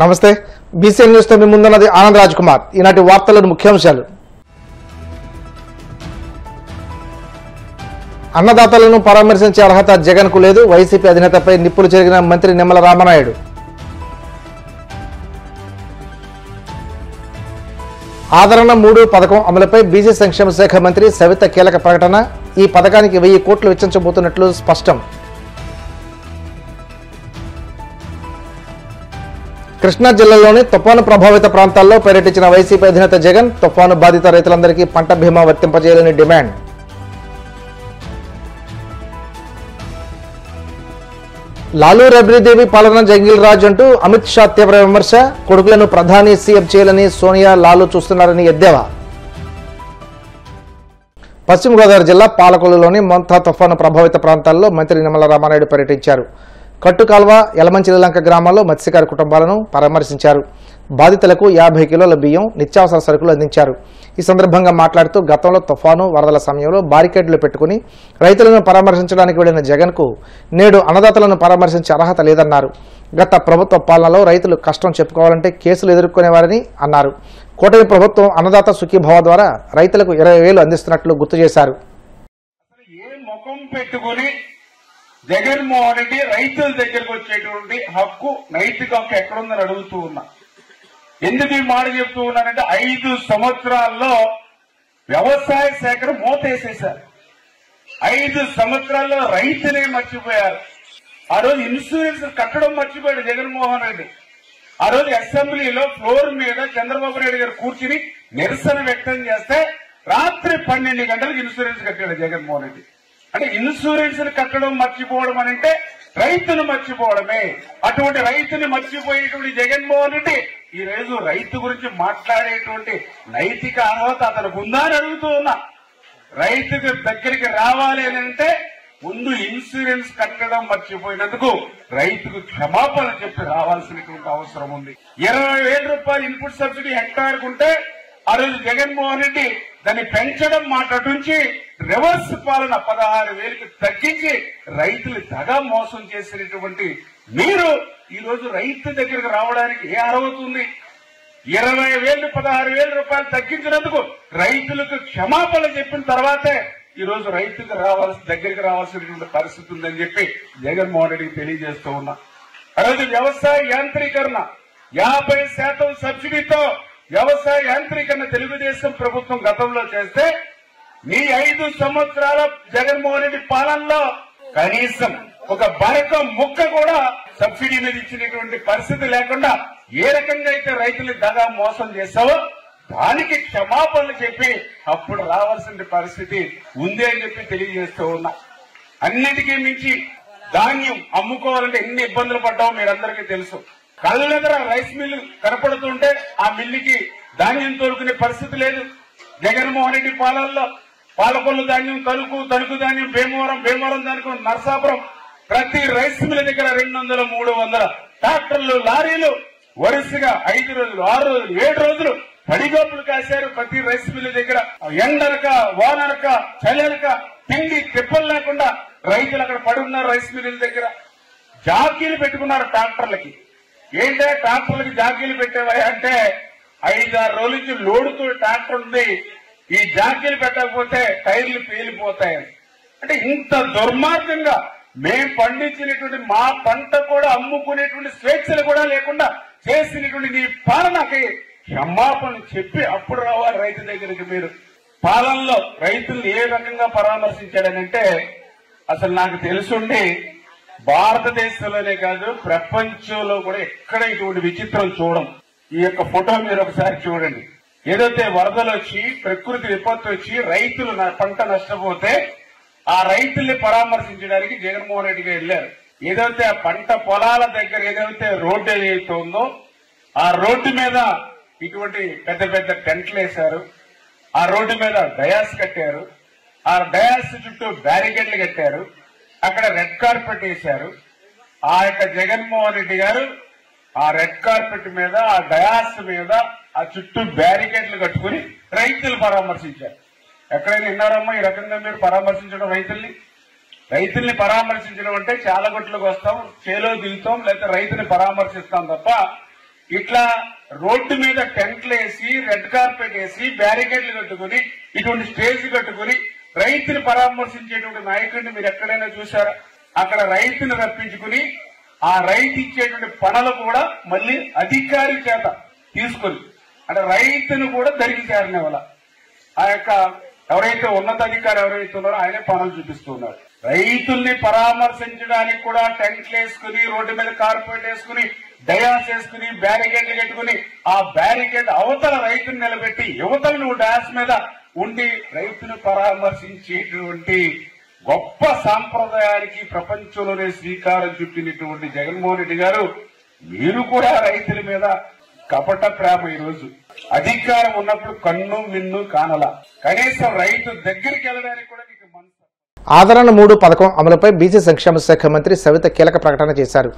నమస్తే BCN news తో మీ ముందున్నది ఆనంద్ రాజ్ కుమార్. ఈనాటి వార్తలను ముఖ్యాంశాలు. అన్నదాతలను పరామర్శించే అర్హత జగన్ కు లేదు. వైసీపీ అధినేతపై నిప్పులు చెరిగిన మంత్రి నిమ్మల రామనాయుడు. ఆదరణ 3 పథకం అమలుపై బీసీ సంక్షేమ శాఖ మంత్రి సవిత కీలక ప్రకటన. ఈ పథకానికి 1000 కోట్లు వెచ్చించబోతున్నట్లు స్పష్టం. కృష్ణా జిల్లాలోని తుఫాను ప్రభావిత ప్రాంతాల్లో పర్యటించిన వైసీపీ అధినేత జగన్ తుఫాను బాధిత రైతులందరికీ పంట బీమా వర్తింపజేయాలని డిమాండ్. లాలూ రబ్రీదేవి పాలన జంగిల్ రాజ్ అంటూ అమిత్ షా తీవ్ర విమర్శ. కొడుకులను ప్రధాని సీఎం చేయాలని సోనియా లాలూ చూస్తున్నారని ఎద్దేవా. పశ్చిమ గోదావరి జిల్లా పాలకొల్లులోని మొంతా తుఫాను ప్రభావిత ప్రాంతాల్లో మంత్రి నిమ్మల రామనాయుడు పర్యటించారు. కట్టుకాల్వ యలమంచిలంక గ్రామాల్లో మత్స్యకార కుటుంబాలను పరామర్శించారు. బాధితులకు 50 కిలోల బియ్యం, నిత్యావసర సరుకులు అందించారు. ఈ సందర్భంగా మాట్లాడుతూ గతంలో తుఫాను వరదల సమయంలో బారికేడ్లు పెట్టుకుని రైతులను పరామర్శించడానికి వెళ్లిన జగన్ కు నేడు అన్నదాతలను పరామర్శించే అర్హత లేదన్నారు. గత ప్రభుత్వ పాలనలో రైతులు కష్టం చెప్పుకోవాలంటే కేసులు ఎదుర్కొనేవారని అన్నారు. కూటమి ప్రభుత్వం అన్నదాత సుఖీభవ ద్వారా రైతులకు 20,000 అందిస్తున్నట్లు గుర్తు చేశారు. జగన్మోహన్ రెడ్డి రైతుల దగ్గరకు వచ్చేటువంటి హక్కు, నైతిక హక్కు ఎక్కడుందని అడుగుతూ ఉన్నా. ఎందుకు ఈ మాట చెప్తూ ఉన్నానంటే 5 సంవత్సరాల్లో వ్యవసాయ శాఖను మూతేసేశారు. 5 సంవత్సరాల్లో రైతులే మర్చిపోయారు. ఆ రోజు ఇన్సూరెన్స్ కట్టడం మర్చిపోయాడు జగన్మోహన్ రెడ్డి. ఆ రోజు అసెంబ్లీలో ఫ్లోర్ మీద చంద్రబాబు నాయుడు గారు కూర్చుని నిరసన వ్యక్తం చేస్తే రాత్రి 12 గంటలకు ఇన్సూరెన్స్ కట్టాడు జగన్మోహన్ రెడ్డి. అంటే ఇన్సూరెన్స్ కట్టడం మర్చిపోవడం అని అంటే రైతును మర్చిపోవడమే. అటువంటి రైతుని మర్చిపోయేటువంటి జగన్మోహన్ రెడ్డి ఈ రోజు రైతు గురించి మాట్లాడేటువంటి నైతిక అర్హత అతనికి ఉందా అని అడుగుతూ ఉన్నా. రైతుకు దగ్గరికి రావాలి అని అంటే ముందు ఇన్సూరెన్స్ కట్టడం మర్చిపోయినందుకు రైతుకు క్షమాపణ చెప్పి రావాల్సినటువంటి అవసరం ఉంది. 20,000 రూపాయలు ఇన్పుట్ సబ్సిడీ హెక్టార్ కుంటే ఆ రోజు జగన్మోహన్ రెడ్డి దాన్ని పెంచడం మాట్లాడుంచి రివర్స్ పాలన 16,000కి తగ్గించి రైతులు దగా మోసం చేసినటువంటి మీరు ఈ రోజు రైతు దగ్గరకు రావడానికి ఏ అర్హత ఉంది? 20,000 16,000 రూపాయలు తగ్గించినందుకు రైతులకు క్షమాపణ చెప్పిన తర్వాతే ఈ రోజు రైతుకు దగ్గరికి రావాల్సినటువంటి పరిస్థితి ఉందని చెప్పి జగన్మోహన్ రెడ్డికి తెలియజేస్తూ ఉన్నా. ఆ రోజు వ్యవసాయ యాంత్రీకరణ 50% సబ్సిడీతో వ్యవసాయ యాంత్రీకరణ తెలుగుదేశం ప్రభుత్వం గతంలో చేస్తే మీ 5 సంవత్సరాల జగన్మోహన్ రెడ్డి పాలనలో కనీసం ఒక బరకం ముక్క కూడా సబ్సిడీ మీద ఇచ్చినటువంటి పరిస్థితి లేకుండా ఏ రకంగా అయితే రైతులు దగా మోసం చేశావో దానికి క్షమాపణలు చెప్పి అప్పుడు రావాల్సిన పరిస్థితి ఉంది అని చెప్పి తెలియజేస్తూ ఉన్నా. అన్నిటికీ మించి ధాన్యం అమ్ముకోవాలంటే ఎన్ని ఇబ్బందులు పడ్డామో మీరందరికీ తెలుసు. కళ్ళ దగ్గర రైస్ మిల్లు కనపడుతుంటే ఆ మిల్లుకి ధాన్యం తోలుకునే పరిస్థితి లేదు. జగన్మోహన్ రెడ్డి పాలనలో పాలకొల్లు ధాన్యం, తణుకు ధాన్యం, భీమవరం ధాన్యం, నరసాపురం ప్రతి రైస్ మిల్ దగ్గర 200, 300 ట్రాక్టర్లు, లారీలు వరుసగా 5 రోజులు, 6 రోజులు, 7 రోజులు పడిగోపులు కాశారు. ప్రతి రైస్ మిల్ దగ్గర ఎండనక, వాననక, చలనక తిండి తిప్పలు లేకుండా రైతులు అక్కడ పడున్నారు. రైస్ మిల్లుల దగ్గర జాకీలు పెట్టుకున్నారు ట్రాక్టర్లకి. ఏంటంటే ట్రాక్టర్లకి జాకీలు పెట్టేవా అంటే 5-6 రోజుల నుంచి లోడుతో ట్రాక్టర్ ఉంది, ఈ జాకీలు పెట్టకపోతే టైర్లు పేలిపోతాయని. అంటే ఇంత దుర్మార్గంగా మేం పండించినటువంటి మా పంట కూడా అమ్ముకునేటువంటి స్వేచ్ఛలు కూడా లేకుండా చేసినటువంటి నీ పాలనకి క్షమాపణ చెప్పి అప్పుడు రావాలి రైతు దగ్గరికి. మీరు పాలనలో రైతులను ఏ రకంగా పరామర్శించాడనంటే అసలు నాకు తెలుసుండి భారతదేశంలోనే కాదు ప్రపంచంలో కూడా ఎక్కడ ఇటువంటి విచిత్రం చూడం. ఈ యొక్క ఫోటో మీరు ఒకసారి చూడండి. ఏదైతే వరదలు వచ్చి ప్రకృతి విపత్తు వచ్చి రైతులు పంట నష్టపోతే ఆ రైతుల్ని పరామర్శించడానికి జగన్మోహన్ రెడ్డి గారు వెళ్లారు. ఏదైతే ఆ పంట పొలాల దగ్గర ఏదైతే రోడ్డు ఏదైతే ఉందో ఆ రోడ్డు మీద ఇటువంటి పెద్ద పెద్ద టెంట్లు వేశారు. ఆ రోడ్డు మీద డయాస్ కట్టారు. ఆ డయాస్ చుట్టూ బ్యారికేడ్లు కట్టారు. అక్కడ రెడ్ కార్పెట్ వేశారు. ఆ యొక్క జగన్మోహన్ రెడ్డి గారు ఆ రెడ్ కార్పెట్ మీద, ఆ డయాస్ మీద ఆ చుట్టూ బ్యారికేడ్లు కట్టుకుని రైతులు పరామర్శించారు. ఎక్కడైనా విన్నారమ్మా ఈ రకంగా మీరు పరామర్శించడం? రైతుల్ని పరామర్శించడం అంటే చాలా గొట్లకు వస్తాం, చేలో దిగుతాం, లేకపోతే రైతుని పరామర్శిస్తాం తప్ప ఇట్లా రోడ్డు మీద టెంట్లు వేసి రెడ్ కార్పెట్ వేసి బ్యారికేడ్లు కట్టుకుని ఇటువంటి స్టేజ్ కట్టుకుని రైతుని పరామర్శించేటువంటి నాయకుడిని మీరు ఎక్కడైనా చూసారా? అక్కడ రైతుని రప్పించుకుని ఆ రైతు ఇచ్చేటువంటి పనులు కూడా మళ్ళీ అధికారి చేత తీసుకొని అంటే రైతును కూడా దరికి చేరిన వాళ్ళ ఆ యొక్క ఎవరైతే ఉన్నతాధికారి ఎవరైతే ఉన్నారో ఆయనే పనులు చూపిస్తూ ఉన్నారు. రైతుల్ని పరామర్శించడానికి కూడా టెంట్లు వేసుకుని రోడ్డు మీద కార్పెట్ వేసుకుని డయాస్ వేసుకుని బ్యారికేడ్లు కట్టుకుని ఆ బ్యారికేడ్ అవతల రైతుని నిలబెట్టి యువతల నువ్వు డాన్స్ మీద ఉండి రైతును పరామర్శించేటువంటి గొప్ప సాంప్రదాయానికి ప్రపంచంలోనే శ్రీకారం చుట్టినటువంటి జగన్మోహన్ రెడ్డి గారు మీరు కూడా రైతుల మీద కపట ప్రేమ ఈరోజు అధికారం ఉన్నప్పుడు కన్ను మిన్ను కానలా కనీసం రైతు దగ్గరికి వెళ్ళడానికి కూడా నీకు మనసు. ఆదరణ 3 పథకం అమలుపై బీసీ సంక్షేమ శాఖ మంత్రి సవిత కీలక ప్రకటన చేశారు.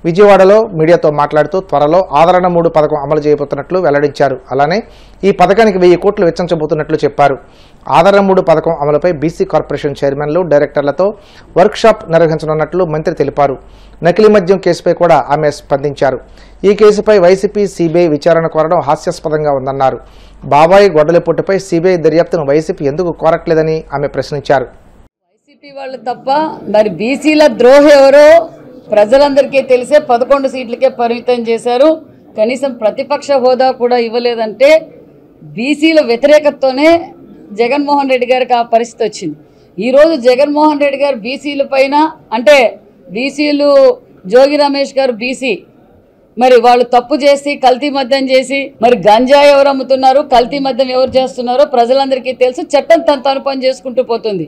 విజయవాడలో మీడియాతో మాట్లాడుతూ త్వరలో ఆదరణ 3 పథకం అమలు చేయబోతున్నట్లు వెల్లడించారు. అలానే ఈ పథకానికి 1000 కోట్లు వెచ్చించబోతున్నట్లు చెప్పారు. ఆదరణ 3 పథకం అమలుపై బీసీ కార్పొరేషన్ చైర్మన్లు డైరెక్టర్లతో వర్క్షాప్ నిర్వహించనున్నట్లు మంత్రి తెలిపారు. నకిలీ మద్యం కేసుపై కూడా ఆమె స్పందించారు. ఈ కేసుపై వైసీపీ సిబిఐ విచారణ కోరడం హాస్యాస్పదంగా ఉందన్నారు. బాబాయి గొడ్డలిపోటుపై సిబిఐ దర్యాప్తును వైసీపీ ఎందుకు కోరట్లేదని ఆమె ప్రశ్నించారు. వైసీపీ వాళ్ళు తప్ప మరి బీసీల ద్రోహి ఎవరో ప్రజలందరికీ తెలిసే 11 సీట్లకే పరిమితం చేశారు. కనీసం ప్రతిపక్ష హోదా కూడా ఇవ్వలేదంటే బీసీల వ్యతిరేకతతోనే జగన్మోహన్ రెడ్డి గారికి ఆ పరిస్థితి వచ్చింది. ఈరోజు జగన్మోహన్ రెడ్డి గారు బీసీల పైన అంటే బీసీలు జోగి రమేష్ గారు బీసీ మరి వాళ్ళు తప్పు చేసి కల్తీ మద్యం చేసి మరి గంజాయి ఎవరు అమ్ముతున్నారు కల్తీ మద్యం ఎవరు చేస్తున్నారో ప్రజలందరికీ తెలుసు. చట్టం తన పని చేసుకుంటూ పోతుంది.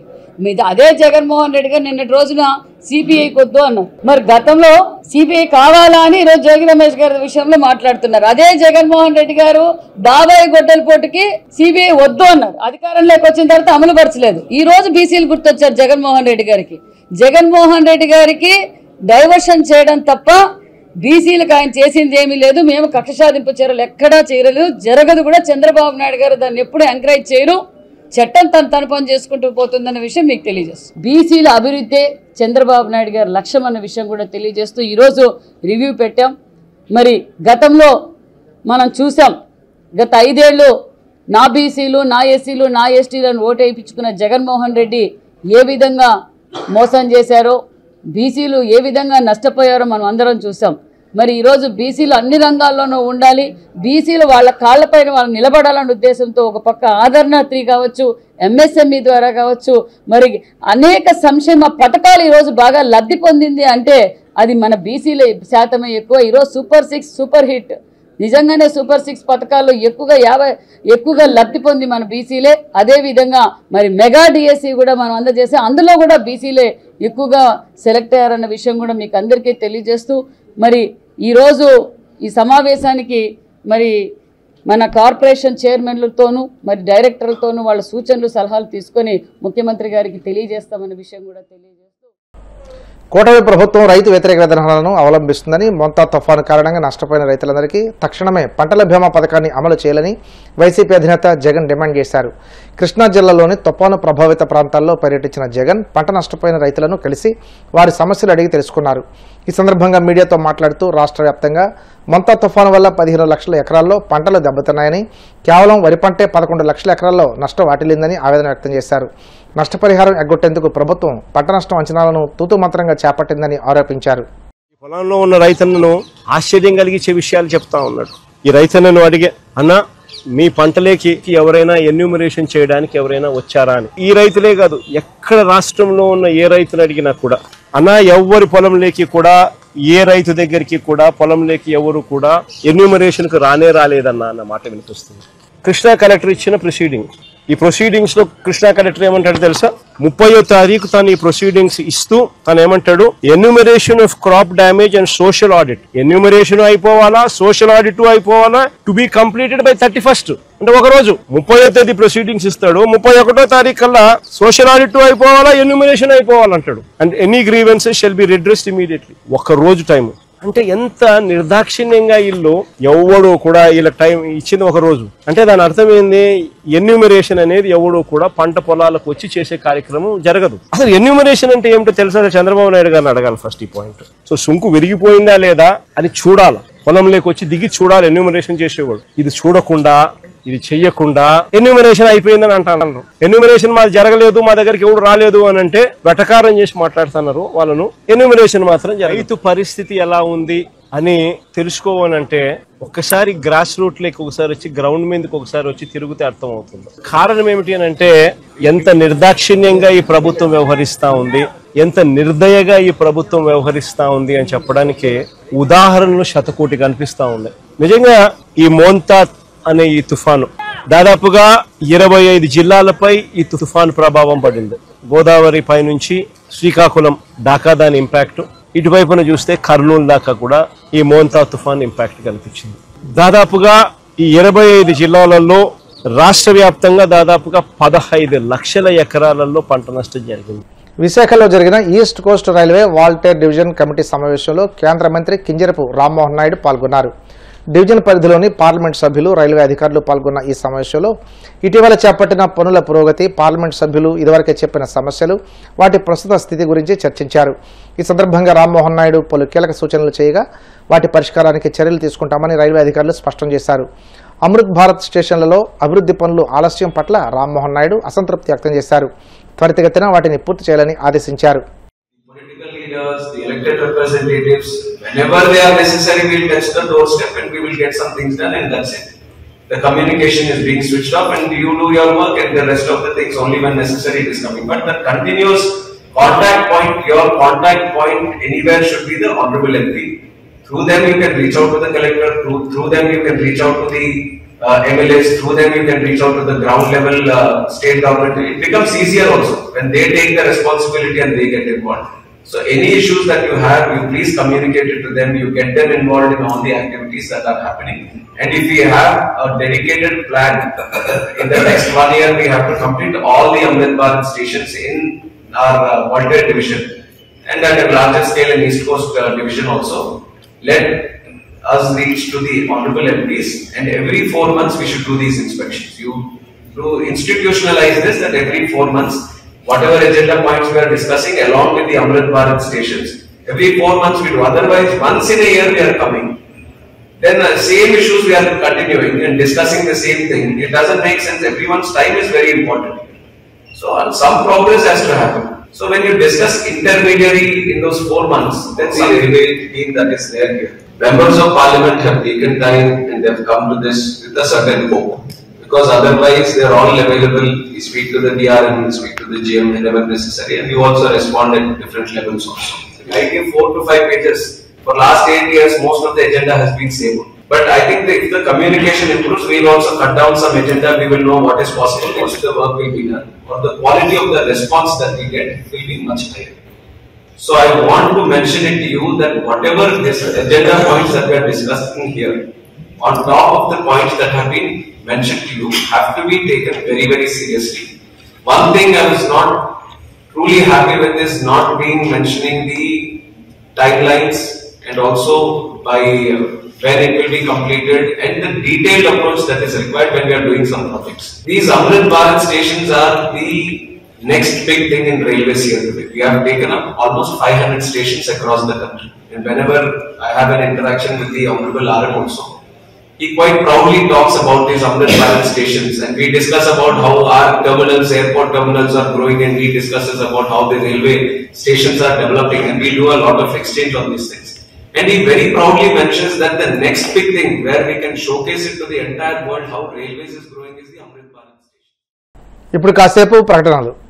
అదే జగన్మోహన్ రెడ్డి గారు నిన్నటి రోజున సిబిఐకి వద్దు అన్నారు. మరి గతంలో సిబిఐ కావాలా అని ఈరోజు జోగి రమేష్ గారి విషయంలో మాట్లాడుతున్నారు. అదే జగన్మోహన్ రెడ్డి గారు బాబాయి గొడ్డలిపోటుకి సిబిఐ వద్దు అన్నారు. అధికారంలోకి వచ్చిన తర్వాత అమలు పరచలేదు. ఈ రోజు బీసీలు గుర్తొచ్చారు జగన్మోహన్ రెడ్డి గారికి. జగన్మోహన్ రెడ్డి గారికి డైవర్షన్ చేయడం తప్ప బీసీలకు ఆయన చేసింది ఏమీ లేదు. మేము కక్ష సాధింపు చర్యలు ఎక్కడా చేయలేదు, జరగదు కూడా. చంద్రబాబు నాయుడు గారు దాన్ని ఎప్పుడూ ఎంకరేజ్ చేయరు. చట్టం తన పని చేసుకుంటూ పోతుందన్న విషయం మీకు తెలియజేస్తుంది. బీసీల అభివృద్ధి చంద్రబాబు నాయుడు గారు లక్ష్యం అన్న విషయం కూడా తెలియజేస్తూ ఈరోజు రివ్యూ పెట్టాం. మరి గతంలో మనం చూసాం, గత 5 ఏళ్ళు నా బీసీలు నా ఎస్సీలు నా ఎస్టీలను ఓటు వేయించుకున్న జగన్మోహన్ రెడ్డి ఏ విధంగా మోసం చేశారో, బీసీలు ఏ విధంగా నష్టపోయారో మనం అందరం చూసాం. మరి ఈరోజు బీసీలు అన్ని రంగాల్లోనూ ఉండాలి, బీసీలు వాళ్ళ కాళ్లపైన వాళ్ళు నిలబడాలన్న ఉద్దేశంతో ఒక పక్క ఆదరణ 3 కావచ్చు, ఎంఎస్ఎంఈ ద్వారా కావచ్చు, మరి అనేక సంక్షేమ పథకాలు ఈరోజు బాగా లబ్ధి పొందింది అంటే అది మన బీసీల శాతమే ఎక్కువ. ఈరోజు సూపర్ 6 సూపర్ హిట్, నిజంగానే సూపర్ 6 పథకాల్లో ఎక్కువగా లబ్ధి పొంది మన బీసీలే. అదేవిధంగా మరి మెగా డిఎస్సి కూడా మనం అందజేసి అందులో కూడా బీసీలే ఎక్కువగా సెలెక్ట్ అయ్యారన్న విషయం కూడా మీకు అందరికీ తెలియజేస్తూ మరి ఈరోజు ఈ సమావేశానికి మరి మన కార్పొరేషన్ చైర్మన్లతోనూ మరి డైరెక్టర్లతోనూ వాళ్ళ సూచనలు సలహాలు తీసుకొని ముఖ్యమంత్రి గారికి తెలియజేస్తామన్న విషయం కూడా తెలియజేస్తూ కూటమి ప్రభుత్వం రైతు వ్యతిరేక విధానాలను అవలంబిస్తుందని, మొంతా తుఫాను కారణంగా నష్టపోయిన రైతులందరికీ తక్షణమే పంటల బీమా పథకాన్ని అమలు చేయాలని వైసీపీ అధినేత జగన్ డిమాండ్ చేశారు. కృష్ణా జిల్లాలోని తుఫాను ప్రభావిత ప్రాంతాల్లో పర్యటించిన జగన్ పంట నష్టపోయిన రైతులను కలిసి వారి సమస్యలు అడిగి తెలుసుకున్నారు. ఈ సందర్భంగా మీడియాతో మాట్లాడుతూ రాష్ట్ర వ్యాప్తంగా మొంతా తుఫాను వల్ల 15 లక్షల ఎకరాల్లో పంటలు దెబ్బతిన్నాయని, కేవలం వరి పంటే 11 లక్షల ఎకరాల్లో నష్టం వాటిల్లిందని ఆవేదన వ్యక్తం చేశారు. నష్టపరిహారం ఎగ్గొట్టేందుకు ప్రభుత్వం పంట నష్టం అంచనాలను తూతుమంత్రంగా చేపట్టిందని ఆరోపించారు. పొలంలో ఉన్న రైతన్నను ఆశ్చర్యం కలిగించే విషయాలు చెప్తా ఉన్నాడు. ఈ రైతన్నను అడిగే, అన్న మీ పంటలేకి ఎవరైనా ఎన్యూమరేషన్ చేయడానికి ఎవరైనా వచ్చారా అని. ఈ రైతులే కాదు, ఎక్కడ రాష్ట్రంలో ఉన్న ఏ రైతులు అడిగినా కూడా, అన్న ఎవరి పొలంలోకి కూడా ఏ రైతు దగ్గరికి కూడా పొలంలోకి ఎవరు కూడా ఎన్యూమరేషన్ కు రాలేదన్న అన్న మాట వినిపిస్తుంది. కృష్ణా కలెక్టర్ ఇచ్చిన ప్రొసీడింగ్, ఈ ప్రొసీడింగ్స్ లో కృష్ణా కలెక్టర్ ఏమంటాడు తెలుసా? 30వ తారీఖు తను ఈ ప్రొసీడింగ్స్ ఇస్తూ తను ఏమంటాడు, enumeration of crop damage and social audit, enumeration అయిపోవాలా, సోషల్ ఆడిట్ అయిపోవాలా, to be completed by 31st, అంటే ఒక రోజు. 30వ తేదీ ప్రొసీడింగ్స్ ఇస్తాడు, 31వ తారీఖు కల్లా సోషల్ ఆడిట్ అయిపోవాలా, ఎన్యూమరేషన్ అయిపోవాలంటాడు. And any grievances shall be redressed immediately. ఒక రోజు టైం. అంటే ఎంత నిర్దాక్షిణ్యంగా ఇల్లు ఎవడు కూడా ఇలా టైం ఇచ్చింది ఒక రోజు. అంటే దాని అర్థం ఏంది? ఎన్యూమరేషన్ అనేది ఎవడు కూడా పంట పొలాలకు వచ్చి చేసే కార్యక్రమం జరగదు. అసలు ఎన్యూమరేషన్ అంటే ఏమిటో తెలుసా? చంద్రబాబు నాయుడు గారిని అడగాలి ఫస్ట్ ఈ పాయింట్. సో సుంకు విరిగిపోయిందా లేదా అని చూడాలి. పొలంలోకి వచ్చి దిగి చూడాలి, ఎన్యూమరేషన్ చేసేవాడు. ఇది చూడకుండా, ఇది చెయ్యకుండా ఎన్యూమరేషన్ అయిపోయిందని అంటున్నారు. ఎన్యూమరేషన్ మాది జరగలేదు, మా దగ్గరికి ఎవరు రాలేదు అని అంటే వెటకారం చేసి మాట్లాడుతున్నారు వాళ్ళను. ఎన్యూమరేషన్ మాత్రం రైతు పరిస్థితి ఎలా ఉంది అని తెలుసుకోవాలంటే ఒక్కసారి గ్రాస్ రూట్ లేక ఒకసారి వచ్చి గ్రౌండ్ మీదకి ఒకసారి వచ్చి తిరిగితే అర్థం అవుతుంది. కారణం ఏమిటి అని అంటే ఎంత నిర్దాక్షిణ్యంగా ఈ ప్రభుత్వం వ్యవహరిస్తా ఉంది, ఎంత నిర్దయగా ఈ ప్రభుత్వం వ్యవహరిస్తా ఉంది అని చెప్పడానికి ఉదాహరణలు శతకోటి కనిపిస్తా ఉన్నాయి. నిజంగా ఈ మోంతా అనే ఈ తుఫాను దాదాపుగా 25 జిల్లాలపై ఈ తుఫాను ప్రభావం పడింది. గోదావరి పై నుంచి శ్రీకాకుళం దాకా దాని ఇంపాక్ట్, ఇటువైపున చూస్తే కర్నూలు దాకా కూడా ఈ మోంతా తుఫాన్ ఇంపాక్ట్ కనిపించింది. దాదాపుగా ఈ 25 జిల్లాలలో రాష్ట్ర వ్యాప్తంగా దాదాపుగా 15 లక్షల ఎకరాలలో పంట నష్టం జరిగింది. విశాఖలో జరిగిన east coast railway Waltair division committee సమావేశంలో కేంద్ర మంత్రి కింజరపు రామ్మోహన్ నాయుడు పాల్గొన్నారు. డివిజన్ పరిధిలోని పార్లమెంట్ సభ్యులు, రైల్వే అధికారులు పాల్గొన్న ఈ సమావేశంలో ఇటీవల చేపట్టిన పనుల పురోగతి, పార్లమెంట్ సభ్యులు ఇదివరకే చెప్పిన సమస్యలు, వాటి ప్రస్తుత స్థితి గురించి చర్చించారు. ఈ సందర్భంగా రామ్మోహన్ నాయుడు పలు కీలక సూచనలు చేయగా వాటి పరిష్కారానికి చర్యలు తీసుకుంటామని రైల్వే అధికారులు స్పష్టం చేశారు. అమృత్ భారత్ స్టేషన్లలో అభివృద్ధి పనులు ఆలస్యం పట్ల రామ్మోహన్ నాయుడు అసంతృప్తి వ్యక్తం చేశారు. త్వరితగతిన వాటిని పూర్తి చేయాలని ఆదేశించారు. Political leaders, the elected representatives, whenever they are necessary, we will touch the doorstep and we will get some things done, and that's it. The communication is being switched off and you do your work and the rest of the things only when necessary it is coming. But the continuous contact point, your contact point anywhere should be the Honorable MP. Through them you can reach out to the collector, through them you can reach out to the MLAs, through them you can reach out to the ground level state government. It becomes easier also when they take the responsibility and they get involved. So any issues that you have, you please communicate it to them, you get them involved in all the activities that are happening. And if we have a dedicated plan, in the next 1 year we have to complete all the Amrit Bharat stations in our Walter division and at a larger scale in East Coast division also. Let us reach to the honorable MPs and every 4 months we should do these inspections. You to institutionalize this, that every 4 months whatever agenda points we are discussing along with the Amrit Bharat stations, every 4 months we do. Otherwise once in a year we are coming, then the same issues we are continuing and discussing the same thing. It doesn't make sense. Everyone's time is very important. So some progress has to happen. So when you discuss intermediary in those 4 months, then some debate team that is there here. Members of Parliament have taken time and they have come to this with a certain hope. Because otherwise they are all available. We speak to the DRM, we speak to the GM whenever necessary, and you also respond at different levels also. I give 4 to 5 pages. For last 8 years, most of the agenda has been same. But I think that if the communication improves, we will also cut down some agenda. We will know what is possible, what the work will be done, or the quality of the response that we get will be much higher. So I want to mention it to you that whatever this agenda points that we are discussing here, on top of the points that have been mentioned to you, have to be taken very, very seriously. One thing I was not truly happy with is not being mentioning the timelines and also by when it will be completed and the detailed approach that is required when we are doing some projects. These Amrit Bharat stations are the next big thing in railways here today. We have taken up almost 500 stations across the country. And whenever I have an interaction with the Honorable RM also, he quite proudly talks about these Amrit Bharat stations, and we discuss about how our terminals, airport terminals are growing, and he discusses about how the railway stations are developing, and we do a lot of exchange on these things. And he very proudly mentions that the next big thing where we can showcase it to the entire world how railways is growing is the Amrit Bharat station. ఇప్పుడు కాసేపు ప్రకటనలు.